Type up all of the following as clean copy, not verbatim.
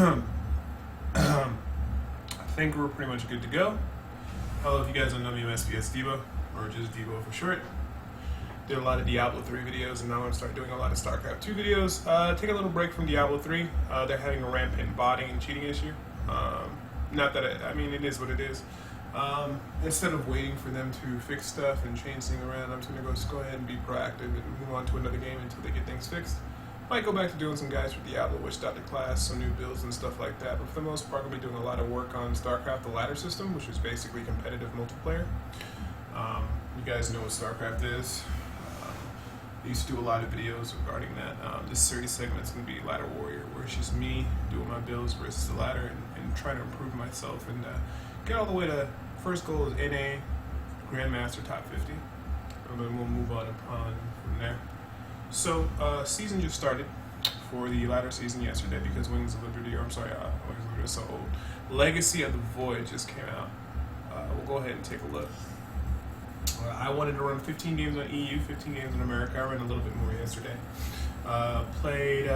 I think we're pretty much good to go. Hello, if you guys don't know me, I'm SPS Debo, or just Debo for short. Did a lot of Diablo 3 videos, and now I'm going to start doing a lot of StarCraft 2 videos. Take a little break from Diablo 3. They're having a rampant botting and cheating issue. Not that I mean, it is what it is. Instead of waiting for them to fix stuff and change things around, I'm just going to go ahead and be proactive and move on to another game until they get things fixed. Might go back to doing some guys for Diablo, which started class, some new builds and stuff like that. But for the most part, I'm going to be doing a lot of work on StarCraft, the ladder system, which is basically competitive multiplayer. You guys know what StarCraft is. I used to do a lot of videos regarding that. This series segment is going to be Ladder Warrior, where it's just me doing my builds versus the ladder and trying to improve myself and get all the way to, first goal is NA, Grandmaster top 50. And then we'll move on from there. So, season just started for the ladder season yesterday because Wings of Liberty, Wings of Liberty is so old. Legacy of the Void just came out. We'll go ahead and take a look. I wanted to run 15 games on EU, 15 games in America. I ran a little bit more yesterday. Played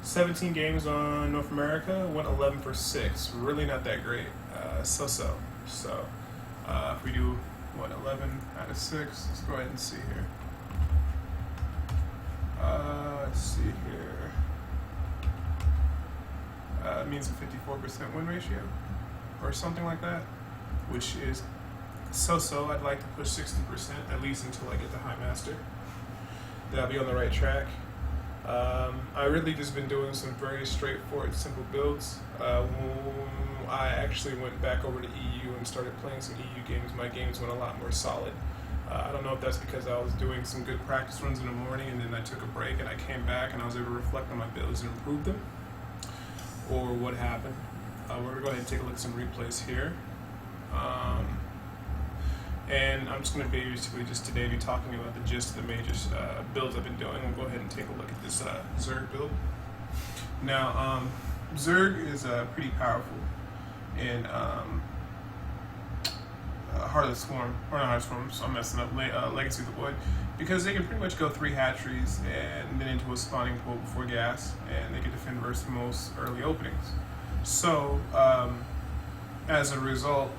17 games on North America, went 11 for 6. Really not that great. So-so. So, if we do, 11 out of 6, let's go ahead and see here. Let's see here. It means a 54% win ratio, or something like that, which is so-so. I'd like to push 60%, at least until I get to High Master. Then I'll be on the right track. I really just been doing some very straightforward, simple builds. I actually went back over to EU and started playing some EU games. My games went a lot more solid. I don't know if that's because I was doing some good practice runs in the morning and then I took a break and I came back and I was able to reflect on my builds and improve them, or what happened. We're going to go ahead and take a look at some replays here. And I'm just going to basically just today be talking about the gist of the major builds I've been doing. We'll go ahead and take a look at this Zerg build. Now, Zerg is pretty powerful in Heartless Swarm, or not Heartless Swarm, so I'm messing up, Legacy of the Void, because they can pretty much go 3 hatcheries and then into a spawning pool before gas, and they can defend versus most early openings. So, as a result,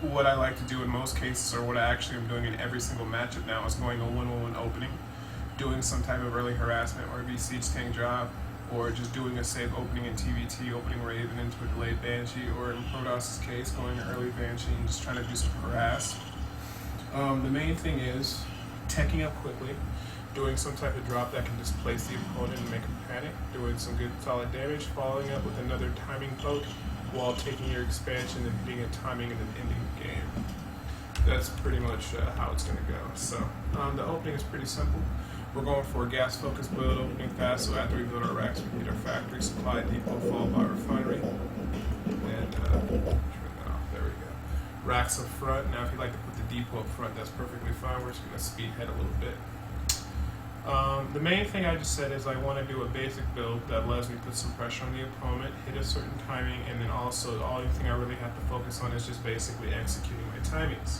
what I like to do in most cases, or what I actually am doing in every single matchup now, is going a 1-1-1 opening, doing some type of early harassment or a siege tank job, or just doing a safe opening in TVT, opening Raven into a delayed Banshee, or in Protoss' case, going an early Banshee and just trying to do some harass. The main thing is teching up quickly, doing some type of drop that can displace the opponent and make him panic, doing some good solid damage, following up with another timing poke while taking your expansion and hitting a timing and then ending the game. That's pretty much how it's going to go. So the opening is pretty simple. We're going for a gas-focused build, opening fast, so after we build our racks, we need our factory, supply depot, followed by refinery. And turn that off, there we go. Racks up front. Now if you'd like to put the depot up front, that's perfectly fine. We're just going to speed ahead a little bit. The main thing I just said is I want to do a basic build that allows me to put some pressure on the opponent, hit a certain timing, and then also the only thing I really have to focus on is just basically executing my timings.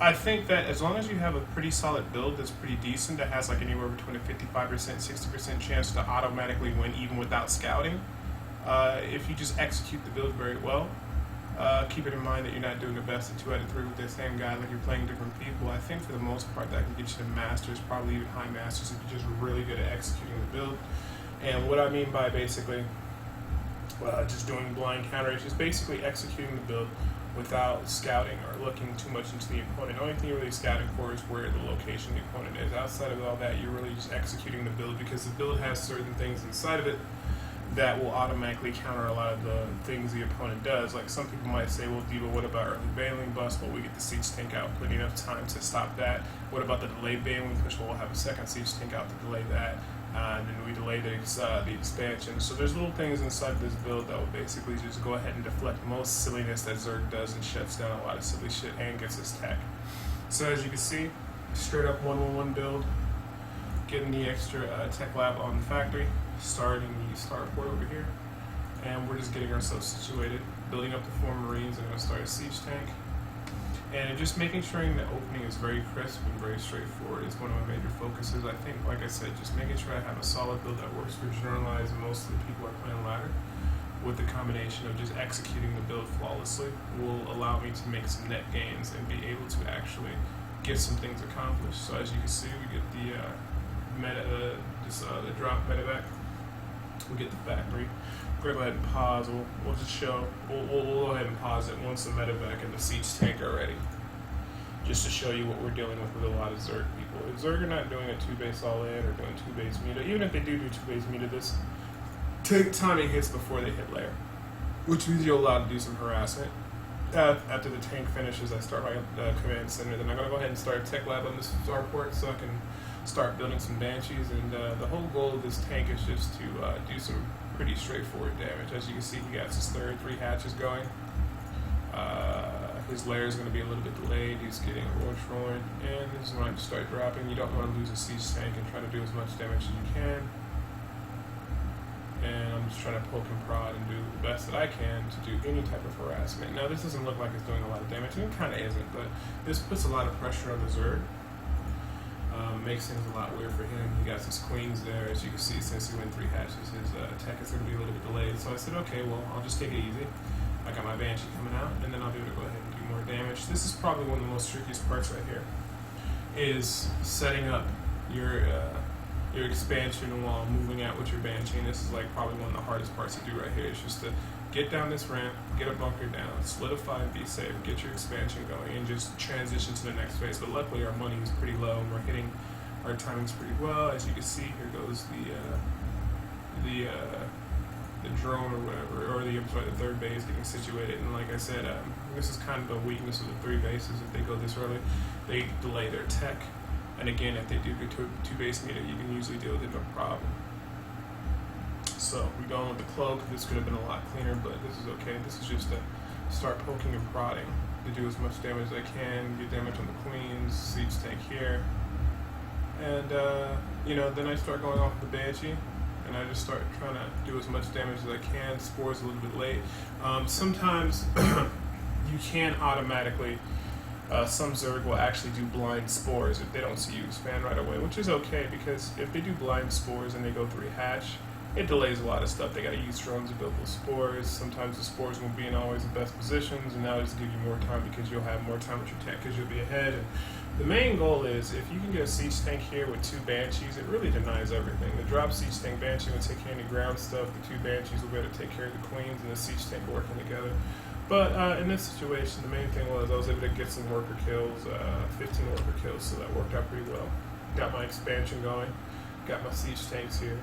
I think that as long as you have a pretty solid build that's pretty decent, that has like anywhere between a 55%, 60% chance to automatically win even without scouting, if you just execute the build very well, keep it in mind that you're not doing the best of 2 out of 3 with the same guy, like you're playing different people. I think for the most part that can get you to Masters, probably even High Masters, if you're just really good at executing the build. And what I mean by basically just doing blind counter is just basically executing the build without scouting or looking too much into the opponent. The only thing you're really scouting for is where the location of the opponent is. Outside of all that, you're really just executing the build because the build has certain things inside of it that will automatically counter a lot of the things the opponent does. Like some people might say, well, Debo, what about early bailing bust? Well, we get the siege tank out plenty enough time to stop that. What about the delayed bailing push? Well, we'll have a second siege tank out to delay that. And then we delay the expansion. So there's little things inside this build that will basically just go ahead and deflect most silliness that Zerg does and shuts down a lot of silly shit and gets us tech. So as you can see, straight up 1-1-1 build, getting the extra tech lab on the factory, starting the starport over here, and we're just getting ourselves situated, building up the 4 Marines, and I'm going to start a siege tank. And just making sure the opening is very crisp and very straightforward is one of my major focuses. I think, like I said, just making sure I have a solid build that works for generalized and most of the people are playing ladder, with the combination of just executing the build flawlessly, will allow me to make some net gains and be able to actually get some things accomplished. So as you can see, we get the the drop medevac. We get the factory. We're gonna go ahead and pause. We'll just show. We'll go ahead and pause it once the medevac and the siege tank are ready, just to show you what we're dealing with a lot of Zerg people. If Zerg are not doing a 2-base all in or doing 2-base meta, even if they do 2-base meta, this timing hits before they hit layer, which means you're allowed to do some harassment. After the tank finishes, I start my command center. Then I'm gonna go ahead and start a tech lab on this starport so I can start building some banshees. And the whole goal of this tank is just to do some pretty straightforward damage. As you can see, he got his 3 hatches going. His layer is going to be a little bit delayed. He's getting a roach rolling, and this is when I start dropping. You don't want to lose a siege tank and try to do as much damage as you can. And I'm just trying to poke and prod and do the best that I can to do any type of harassment. Now, this doesn't look like it's doing a lot of damage, and it kind of isn't, but this puts a lot of pressure on the Zerg. Makes things a lot weird for him. He got his queens there. As you can see, since he went 3 hatches, his attack is going to be a little bit delayed. So I said, okay, well, I'll just take it easy. I got my Banshee coming out, and then I'll be able to go ahead and do more damage. This is probably one of the most trickiest parts right here, is setting up your expansion while moving out with your Banshee. And this is like probably one of the hardest parts to do right here. It's just to get down this ramp, get a bunker down, solidify and be safe, get your expansion going, and just transition to the next phase. But luckily our money is pretty low and we're hitting our timings pretty well. As you can see, here goes the drone or whatever, or the 3rd base getting situated. And like I said, this is kind of a weakness of the 3 bases. If they go this early, they delay their tech. And again, if they do get to a 2-base meter, you can usually deal with it no problem. So we're going with the cloak. This could have been a lot cleaner, but this is okay. This is just to start poking and prodding to do as much damage as I can, get damage on the queens, siege tank here. And, then I start going off the Banshee, and I just start trying to do as much damage as I can. Spores a little bit late. Sometimes you can automatically, some Zerg will actually do blind spores if they don't see you expand right away, which is okay, because if they do blind spores and they go 3 hatch, it delays a lot of stuff. They got to use drones to build those spores. Sometimes the spores won't be in always the best positions, and now just give you more time because you'll have more time with your tank because you'll be ahead. And the main goal is, if you can get a siege tank here with 2 banshees, it really denies everything. The drop siege tank banshee will take care of the ground stuff. The 2 banshees will be able to take care of the queens and the siege tank working together. But in this situation, the main thing was I was able to get some worker kills, 15 worker kills, so that worked out pretty well. Got my expansion going, got my siege tanks here.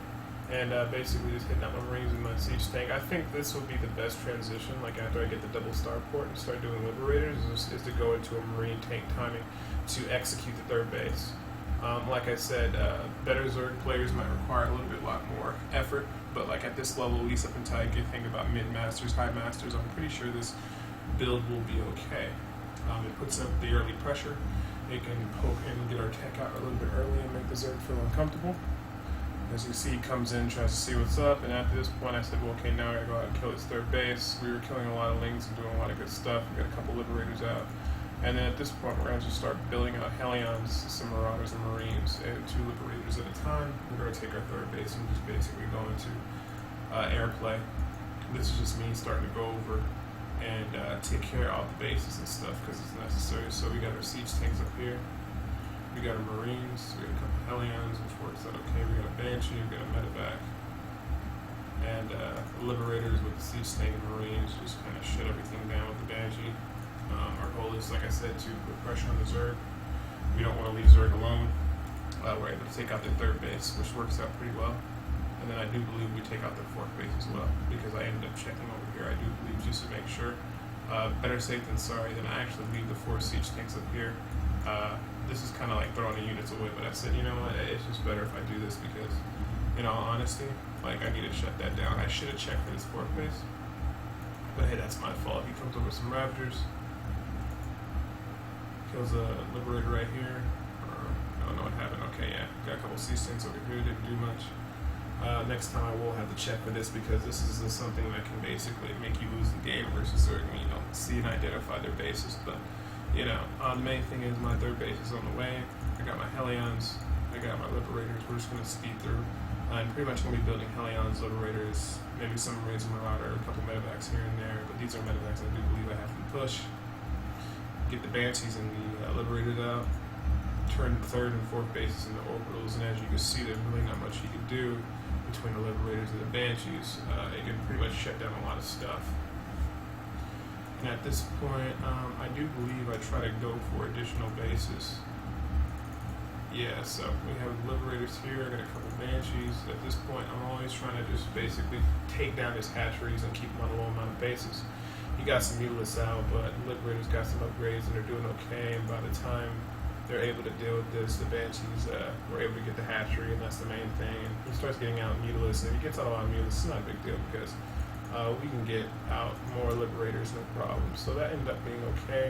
And basically just hitting out my Marines with my siege tank. I think this will be the best transition, like after I get the double starport and start doing Liberators, is to go into a Marine tank timing to execute the 3rd base. Like I said, better Zerg players might require a little bit lot more effort, but like at this level, at least up until I get think about mid-masters, high-masters, I'm pretty sure this build will be okay. It puts up the early pressure. It can poke and get our tech out a little bit early and make the Zerg feel uncomfortable. As you see, he comes in, tries to see what's up, and after this point I said, well, okay, now I gotta go out and kill his 3rd base. We were killing a lot of lings and doing a lot of good stuff. We got a couple Liberators out. And then at this point, we're gonna just start building out Hellions, some Marauders and Marines, and 2 Liberators at a time. We're gonna take our 3rd base and just basically go into airplay. This is just me starting to go over and take care of all the bases and stuff because it's necessary. So we got our siege tanks up here. We got our Marines, we got a couple Hellions, which works out okay. We got a Banshee, we got a medevac, and Liberators with the siege tank and Marines just kind of shut everything down with the Banshee. Our goal is, like I said, to put pressure on the Zerg. We don't want to leave Zerg alone. We're able to take out their 3rd base, which works out pretty well. And then I do believe we take out their 4th base as well, because I ended up checking over here. I do believe, just to make sure, better safe than sorry, then I actually leave the 4 siege tanks up here. This is kind of like throwing the units away, but I said, you know what, it's just better if I do this because, in all honesty, like I need to shut that down. I should have checked for this 4th base, but hey, that's my fault. He comes over some Raptors, kills a Liberator right here, or I don't know what happened. Okay, yeah, got a couple siege tanks over here, didn't do much. Next time I will have to check for this because this is something that can basically make you lose the game versus Zerg when you don't see and identify their bases. But The main thing is my third base is on the way. I got my Hellions, I got my Liberators. We're just going to speed through. I'm pretty much going to be building Hellions, Liberators, maybe some Marines and Marauder, a couple medevacs here and there, but these are medevacs I do believe I have to push. Get the Banshees and the Liberators out, turn the third and fourth bases into orbitals, and as you can see, there's really not much you can do between the Liberators and the Banshees. It can pretty much shut down a lot of stuff. And at this point, I do believe I try to go for additional bases. Yeah, so we have Liberators here, I got a couple Banshees. At this point, I'm always trying to just basically take down his hatcheries and keep them on a low amount of bases. You got some Mutalists out, but Liberators got some upgrades and they're doing okay, and by the time they're able to deal with this, the Banshees were able to get the hatchery, and that's the main thing. And he starts getting out Mutalists, and if he gets out a lot of Mutalists, it's not a big deal because we can get out more Liberators, no problem. So that ended up being okay,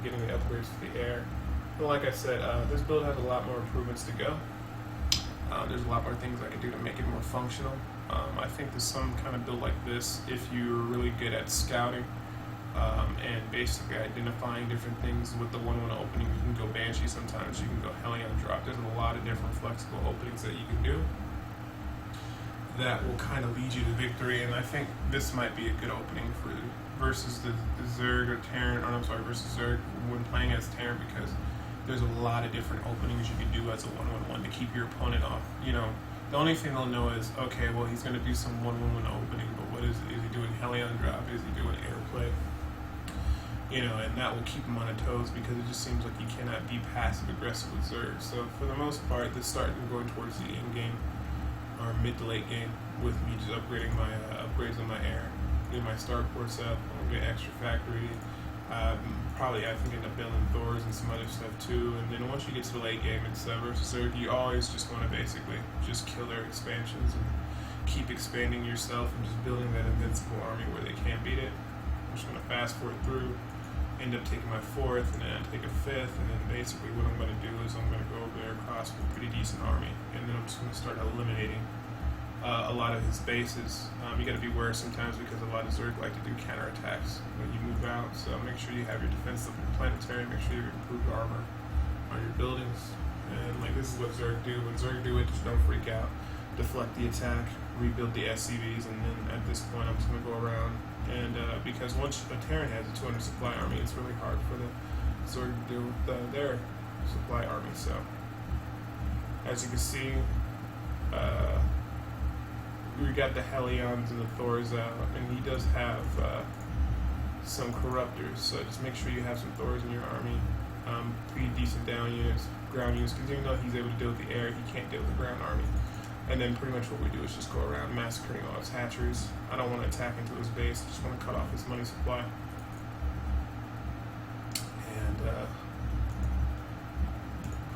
getting the upgrades for the air. But like I said, this build has a lot more improvements to go. There's a lot more things I can do to make it more functional. I think there's some kind of build like this, if you're really good at scouting and basically identifying different things with the 1-1 opening, you can go Banshee sometimes, you can go Hellion drop. There's a lot of different flexible openings that you can do that will kind of lead you to victory, and I think this might be a good opening for versus the Zerg or Terran, versus Zerg when playing as Terran, because there's a lot of different openings you can do as a 1-1-1 to keep your opponent off. The only thing they'll know is, okay, well, he's going to do some 1-1-1 opening, but what is it? Is he doing Hellion drop? Is he doing airplay? And that will keep him on his toes, because it just seems like you cannot be passive aggressive with Zerg. So for the most part, this started going towards the end game or mid to late game with me just upgrading my upgrades on my air, getting my starports up, I'm gonna get extra factory. Probably I think end up building Thors and some other stuff too. And then once you get to the late game, it's versus Zerg, you always just want to basically just kill their expansions and keep expanding yourself and just building that invincible army where they can't beat it. I'm just gonna fast forward through, end up taking my fourth, and then I take a fifth, and then basically what I'm gonna do is I'm gonna go over there across with a pretty decent army, and then I'm just gonna start eliminating a lot of his bases. You got to be aware sometimes because a lot of Zerg like to do counterattacks when you move out, so make sure you have your defense up in your planetary, make sure you have improved armor on your buildings, and like this is what Zerg do. When Zerg do it, just don't freak out, deflect the attack, rebuild the SCVs, and then at this point I'm just going to go around, and because once a Terran has a 200 supply army, it's really hard for the Zerg to deal with their supply army. So as you can see, we got the Hellions and the Thors out, and he does have some Corruptors, so just make sure you have some Thors in your army, pretty decent down units, ground units, because even though he's able to deal with the air, he can't deal with the ground army. And then pretty much what we do is just go around massacring all his hatcheries. I don't want to attack into his base, I just want to cut off his money supply. And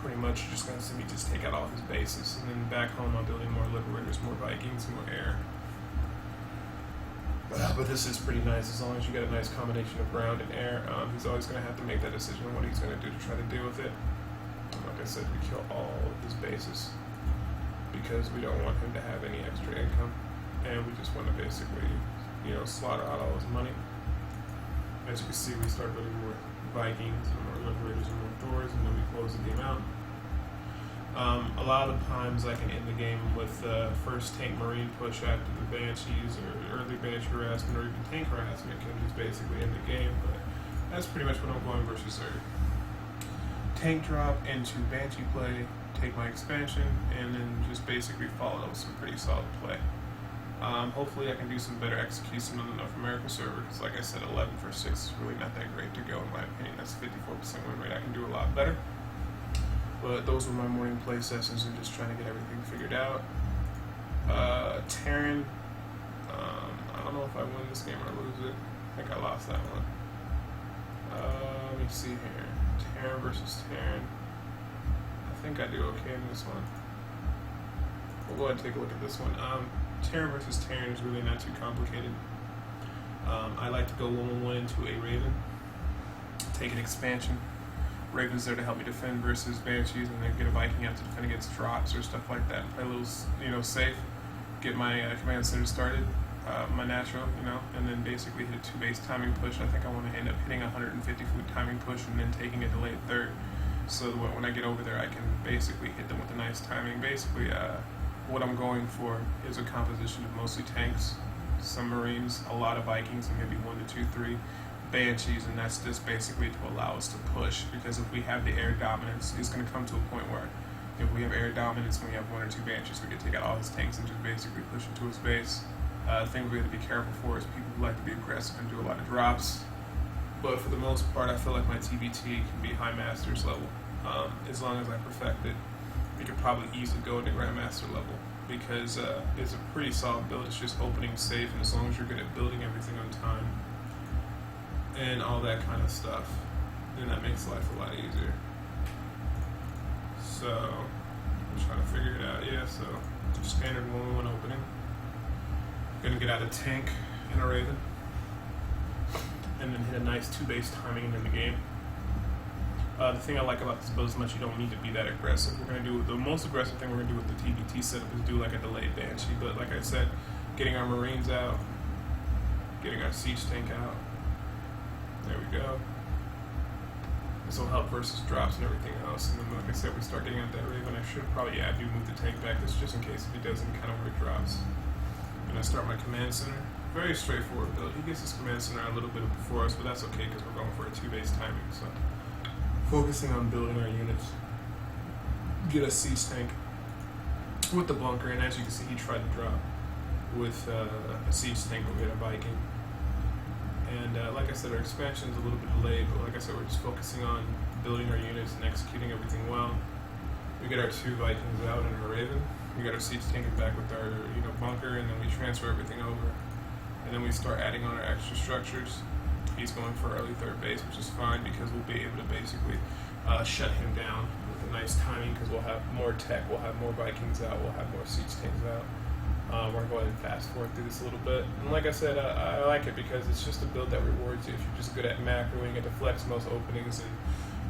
pretty much you're just going to see me just take out all his bases, and then back home I'm building more Liberators, more Vikings, more air. But this is pretty nice as long as you get a nice combination of ground and air. He's always going to have to make that decision on what he's going to do to try to deal with it. And like I said, we kill all of his bases because we don't want him to have any extra income, and we just want to basically, slaughter out all his money. As you can see, we start building more Vikings and more Liberators and more Thors, and then we close the game out. A lot of times I can end the game with the first tank marine push after the Banshees, or early Banshee harassment, or even tank harassment can just basically end the game, but that's pretty much what I'm going versus Zerg. Tank drop into Banshee play, take my expansion, and then just basically follow up with some pretty solid play. Hopefully I can do some better execution on the North American server, because like I said, 11 for 6 is really not that great to go in my opinion. That's 54% win rate. I can do a lot better. But those were my morning play sessions and just trying to get everything figured out. Terran, I don't know if I win this game or lose it. I think I lost that one. Let me see here. Terran versus Terran. I think I do okay in this one. We'll go ahead and take a look at this one. Terran versus Terran is really not too complicated. I like to go 1-1-1 into a Raven, take an expansion. Raven's there to help me defend versus Banshees, and then get a Viking out to defend against drops or stuff like that. Play a little, safe. Get my command center started. my natural, and then basically hit a 2 base timing push. I think I want to end up hitting a 150 foot timing push and then taking a delayed third, so that when I get over there I can basically hit them with a nice timing. Basically, what I'm going for is a composition of mostly tanks, some Marines, a lot of Vikings, and maybe 1 to 2, 3 Banshees, and that's just basically to allow us to push, because if we have the air dominance, it's going to come to a point where if we have air dominance and we have 1 or 2 Banshees, we can take out all his tanks and just basically push into his base. The thing we have to be careful for is people who like to be aggressive and do a lot of drops. But for the most part, I feel like my TBT can be High Masters level. As long as I perfect it, we could probably easily go into Grandmaster level, because it's a pretty solid build. It's just opening safe, and as long as you're good at building everything on time and all that kind of stuff, then that makes life a lot easier. So I'm trying to figure it out. Yeah, so standard 1-1 opening. Gonna get out a tank and a Raven, and then hit a nice 2 base timing and end the game. The thing I like about this build is much you don't need to be that aggressive. We're gonna do the most aggressive thing we're gonna do with the TBT setup is do like a delayed Banshee. But like I said, getting our Marines out, getting our siege tank out. There we go. This will help versus drops and everything else. And then, like I said, we start getting out that Raven. I should probably do move the tank back. This just in case if he does any kind of weird drops. And I start my command center. Very straightforward build. He gets his command center a little bit before us, but that's okay because we're going for a 2 base timing. So focusing on building our units. Get a siege tank with the bunker, and as you can see, he tried to drop with a siege tank, but we had a Viking. And like I said, our expansion is a little bit delayed, but like I said, we're just focusing on building our units and executing everything well. We get our 2 Vikings out and our Raven. We got our siege tank back with our bunker, and then we transfer everything over. And then we start adding on our extra structures. He's going for early 3rd base, which is fine because we'll be able to basically shut him down with a nice timing, because we'll have more tech, we'll have more Vikings out, we'll have more siege tanks out. We're going to go ahead and fast forward through this a little bit. And like I said, I like it because it's just a build that rewards you if you're just good at macroing and to flex most openings, and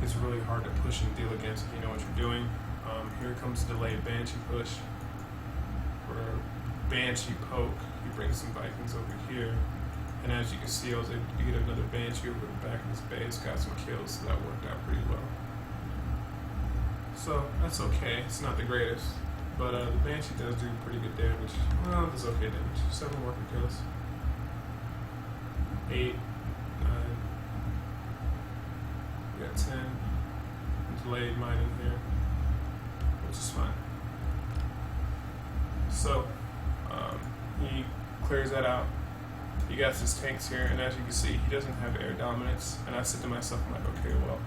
it's really hard to push and deal against if you know what you're doing. Here comes the delayed Banshee push. For Banshee poke, he brings some Vikings over here. And as you can see, I was able to get another Banshee over the back of his base, got some kills, so that worked out pretty well. So that's okay, it's not the greatest. But the Banshee does do pretty good damage. Well, it's okay damage. 7 worker kills. 8, 9. We got 10. Delayed mining here, which is fine. So, he clears that out. He got his tanks here, and as you can see, he doesn't have air dominance. And I said to myself, I'm like, okay, well,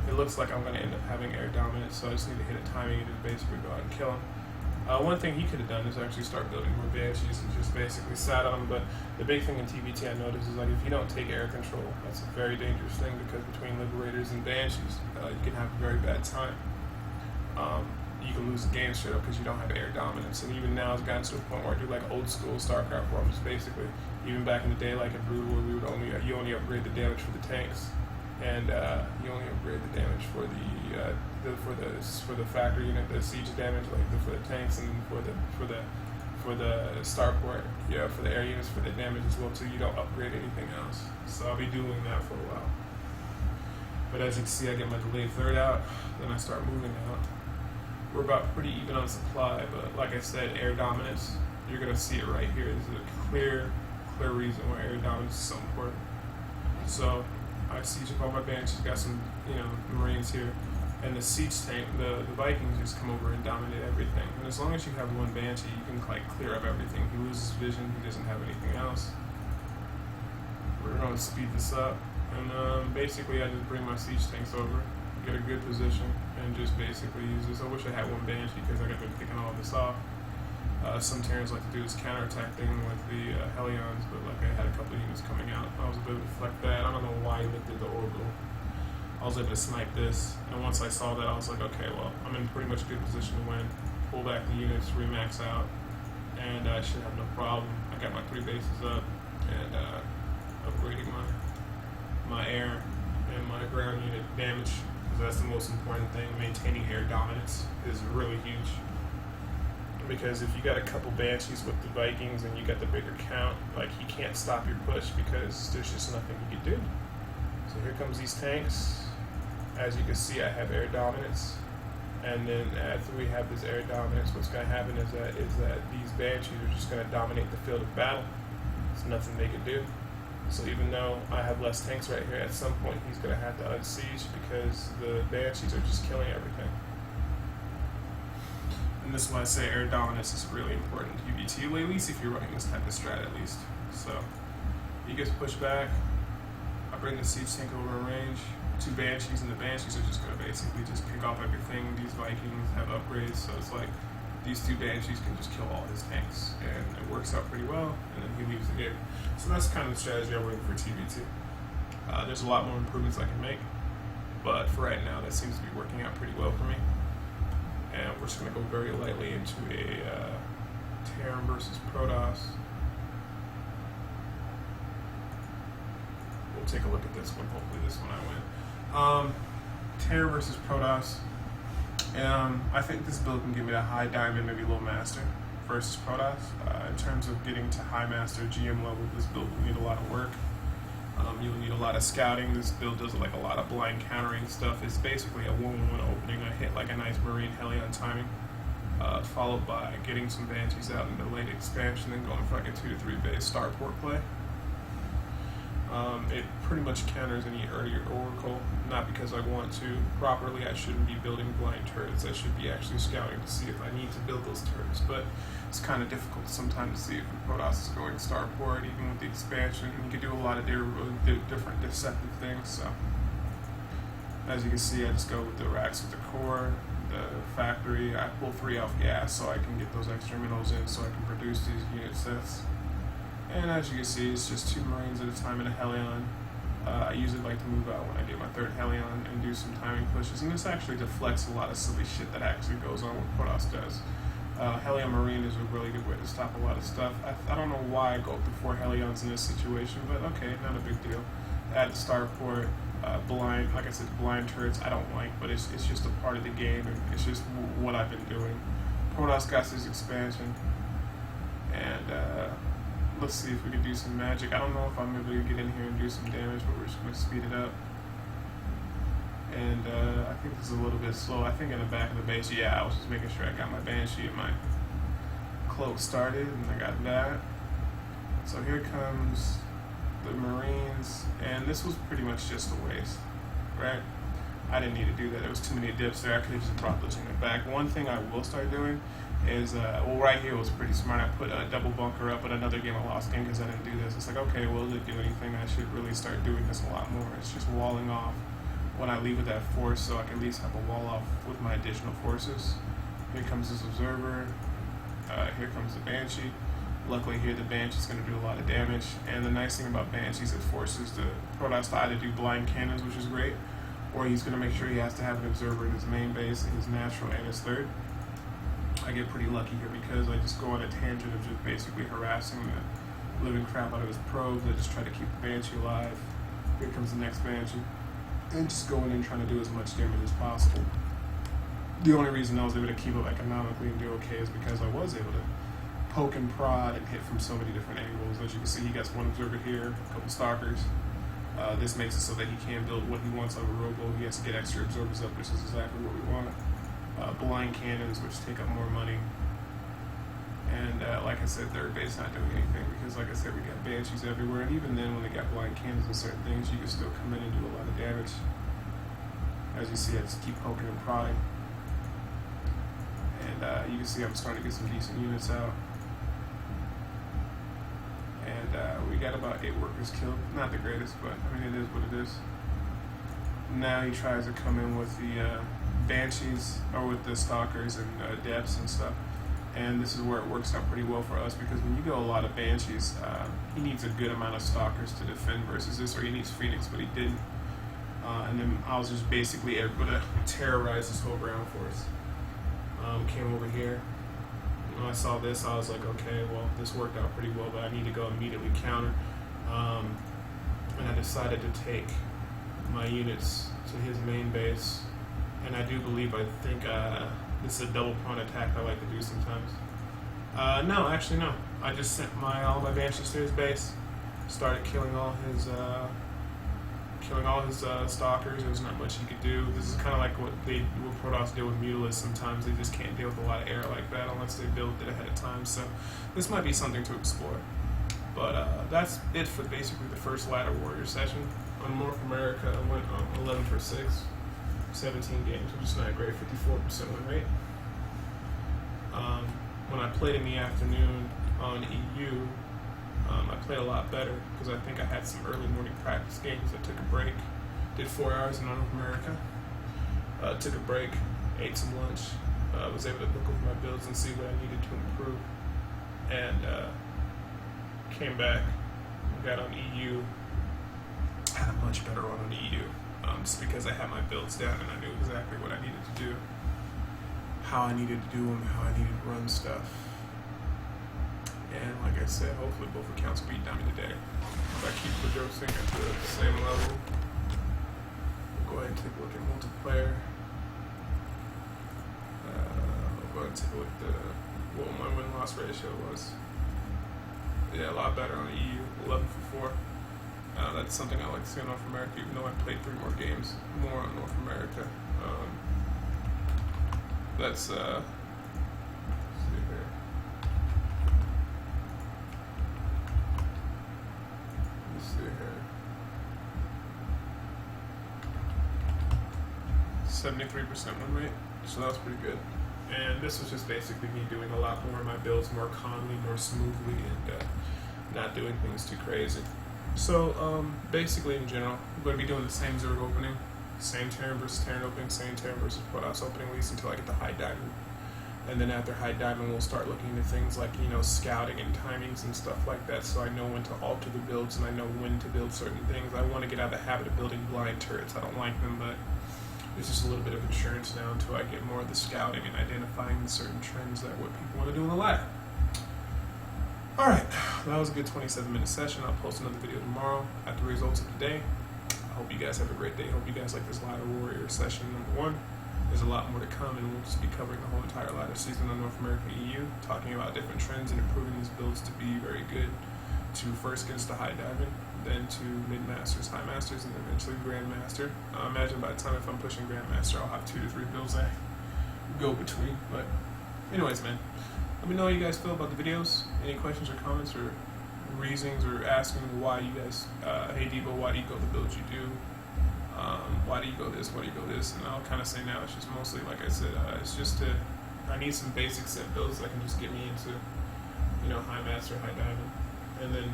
it looks like I'm going to end up having air dominance, so I just need to hit a timing and just basically go out and kill him. One thing he could have done is actually start building more Banshees and just basically sat on them, but the big thing in TBT I noticed is like if you don't take air control, that's a very dangerous thing, because between Liberators and Banshees, you can have a very bad time. You can lose the game straight up because you don't have air dominance, and even now it's gotten to a point where I do like old school StarCraft forms, basically. Even back in the day, like in Brood War, we would you only upgrade the damage for the tanks, and you only upgrade the damage for the factory unit, the siege damage, like for the tanks, and for the starport, for the air units, for the damage as well too. You don't upgrade anything else, so I'll be doing that for a while. But as you can see, I get my delayed third out, then I start moving out. We're about pretty even on supply, but like I said, air dominance, you're gonna see it right here. This is a clear reason why air dominance is so important. So I siege up all my Banshees, got some Marines here, and the siege tank, the Vikings just come over and dominate everything. And as long as you have 1 Banshee, you can like clear up everything. He loses vision, he doesn't have anything else. We're going to speed this up, and basically I just bring my siege tanks over, get a good position, and just basically use this. I wish I had 1 Banshee because I got to picking all this off. Some Terrans like to do this counterattack thing with the Hellions, but like I had a couple of units coming out, I was able to deflect that. I don't know why he lifted the orbital. I was able to snipe this, and once I saw that, I was like, okay, well, I'm in pretty much a good position to win. Pull back the units, remax out, and I should have no problem. I got my 3 bases up, and upgrading my air and my ground unit damage, because that's the most important thing. Maintaining air dominance is really huge. because if you got a couple Banshees with the Vikings and you got the bigger count, like, he can't stop your push because there's just nothing you can do. So here comes these tanks. As you can see, I have air dominance, and then after we have this air dominance, what's going to happen is that these Banshees are just going to dominate the field of battle. There's nothing they can do. So even though I have less tanks right here, at some point he's going to have to unsiege because the Banshees are just killing everything. And this is why I say air dominance is really important to UBT, at least if you're running this type of strat at least. So he gets pushed back. I bring the siege tank over in range. 2 Banshees, and the Banshees are just going to basically just pick off everything. These Vikings have upgrades, so it's like these 2 Banshees can just kill all his tanks, and it works out pretty well, and then he leaves the game. So that's kind of the strategy I'm running for TBT. There's a lot more improvements I can make, but for right now, that seems to be working out pretty well for me. And we're just going to go very lightly into a Terran versus Protoss. We'll take a look at this one. Hopefully this one I win. Terran versus Protoss. I think this build can give me a high diamond, maybe low master versus Protoss. In terms of getting to high master GM level, this build will need a lot of work. You'll need a lot of scouting. This build does like a lot of blind countering stuff. It's basically a 1-1 opening. I hit like a nice Marine Hellion timing, followed by getting some Banshees out in the late expansion and going for like a 2 to 3 base starport play. It pretty much counters any earlier Oracle, not because I want to. Properly, I shouldn't be building blind turrets. I should be actually scouting to see if I need to build those turrets, but it's kind of difficult sometimes to see if the Protoss is going starport, even with the expansion. You can do a lot of different deceptive things, so as you can see, I just go with the racks with the core, the factory. I pull 3 off gas so I can get those extra minerals in so I can produce these unit sets. And as you can see, it's just 2 Marines at a time in a Hellion. I usually like to move out when I get my 3rd Hellion and do some timing pushes. And this actually deflects a lot of silly shit that actually goes on what Protoss does. Hellion Marine is a really good way to stop a lot of stuff. I don't know why I go up to 4 Hellions in this situation, but okay, not a big deal. Add the starport, blind, like I said, blind turrets I don't like, but it's just a part of the game, and it's just what I've been doing. Protoss got this expansion, and let's see if we can do some magic. I don't know if I'm able to get in here and do some damage, but we're just going to speed it up. And I think this is a little bit slow. I think in the back of the base, yeah, I was just making sure I got my Banshee and my cloak started, and I got that. So here comes the Marines, and this was pretty much just a waste, right? I didn't need to do that. There was too many dips there. I could have just brought those units back. One thing I will start doing is, well, right here was pretty smart. I put a double bunker up, but another game I lost game because I didn't do this. It's like, okay, will it do anything? I should really start doing this a lot more. It's just walling off when I leave with that force, so I can at least have a wall off with my additional forces. Here comes this observer. Here comes the Banshee. Luckily here the Banshee's going to do a lot of damage, and the nice thing about Banshees, it forces the Protoss to either do blind cannons, which is great, or he's going to make sure he has to have an observer in his main base, his natural, and his 3rd. I get pretty lucky here because I just go on a tangent of just basically harassing the living crap out of his probes. I just try to keep the Banshee alive. Here comes the next Banshee. And just going in trying to do as much damage as possible. The only reason I was able to keep up economically and do okay is because I was able to poke and prod and hit from so many different angles. As you can see, he gets 1 observer here, a couple stalkers. This makes it so that he can build what he wants out of a robo. He has to get extra observers up, which is exactly what we want. Blind cannons, which take up more money. And like I said, 3rd base not doing anything because, like I said, we got Banshees everywhere. And even then, when they got blind cannons and certain things, you can still come in and do a lot of damage. As you see, I just keep poking and prodding. And you can see I'm starting to get some decent units out. And we got about 8 workers killed. Not the greatest, but I mean, it is what it is. Now he tries to come in with the Banshees, or with the Stalkers and Depths and stuff. And this is where it works out pretty well for us, because when you go a lot of Banshees, he needs a good amount of Stalkers to defend versus this, or he needs Phoenix, but he didn't. And then I was just basically able to terrorize this whole ground force. Came over here. When I saw this, I was like, okay, well, this worked out pretty well, but I need to go immediately counter. And I decided to take my units to his main base And I do believe, I think this is a double prone attack I like to do sometimes. No, actually no. I just sent all my banshees to his base, started killing all his stalkers. There was not much he could do. This is kind of like what Protoss deal with Mutilas. Sometimes they just can't deal with a lot of air like that unless they build it ahead of time. So this might be something to explore. But that's it for basically the first ladder warrior session. On North America, I went 11 for 6, 17 games, which is not great, 54% win rate. When I played in the afternoon on EU, I played a lot better because I think I had some early morning practice games. I took a break, did 4 hours in North America, took a break, ate some lunch, was able to look over my builds and see what I needed to improve, and came back, got on EU, had a much better run on EU, just because I had my builds down and I knew exactly what I needed to do, how I needed to do them, how I needed to run stuff. And like I said, hopefully both accounts beat down today. If I keep producing at the same level, we'll go ahead and take a look at multiplayer. We'll go ahead and take a look at what my win-loss ratio was. Yeah, a lot better on the EU, 11 for 4. That's something I like to see on North America, even though I played 3 more games more on North America. Let's see here. Let's see here. 73% win rate, so that was pretty good. And this was just basically me doing a lot more of my builds more calmly, more smoothly, and not doing things too crazy. So basically in general, I'm going to be doing the same Zerg opening, same Terran versus Terran opening, same Terran versus Protoss opening, at least until I get to high diamond. And then after high diamond, we'll start looking into things like, scouting and timings and stuff like that, so I know when to alter the builds and I know when to build certain things. I want to get out of the habit of building blind turrets. I don't like them, but it's just a little bit of insurance now until I get more of the scouting and identifying the certain trends that what people want to do in the ladder. Alright, that was a good 27-minute session. I'll post another video tomorrow at the results of the day. I hope you guys have a great day. I hope you guys like this ladder warrior session number 1. There's a lot more to come, and we'll just be covering the whole entire ladder season on North America EU, talking about different trends and improving these builds to be very good to first get us to high diamond, then to mid-masters, high masters, and then eventually grandmaster. Imagine by the time if I'm pushing grandmaster, I'll have 2 to 3 builds I go between. But anyways, man, let me know how you guys feel about the videos. Any questions or comments or reasons, or asking why you guys, hey Debo, why do you go the builds you do? Why do you go this? Why do you go this? And I'll kind of say now it's just mostly, like I said, it's just I need some basic set builds that can just get me into, high master, high diamond. And then,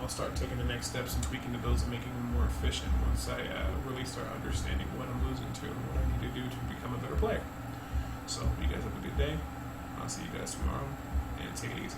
I'll start taking the next steps and tweaking the builds and making them more efficient once I really start understanding what I'm losing to and what I need to do to become a better player. So, you guys have a good day. I'll see you guys tomorrow, and take it easy.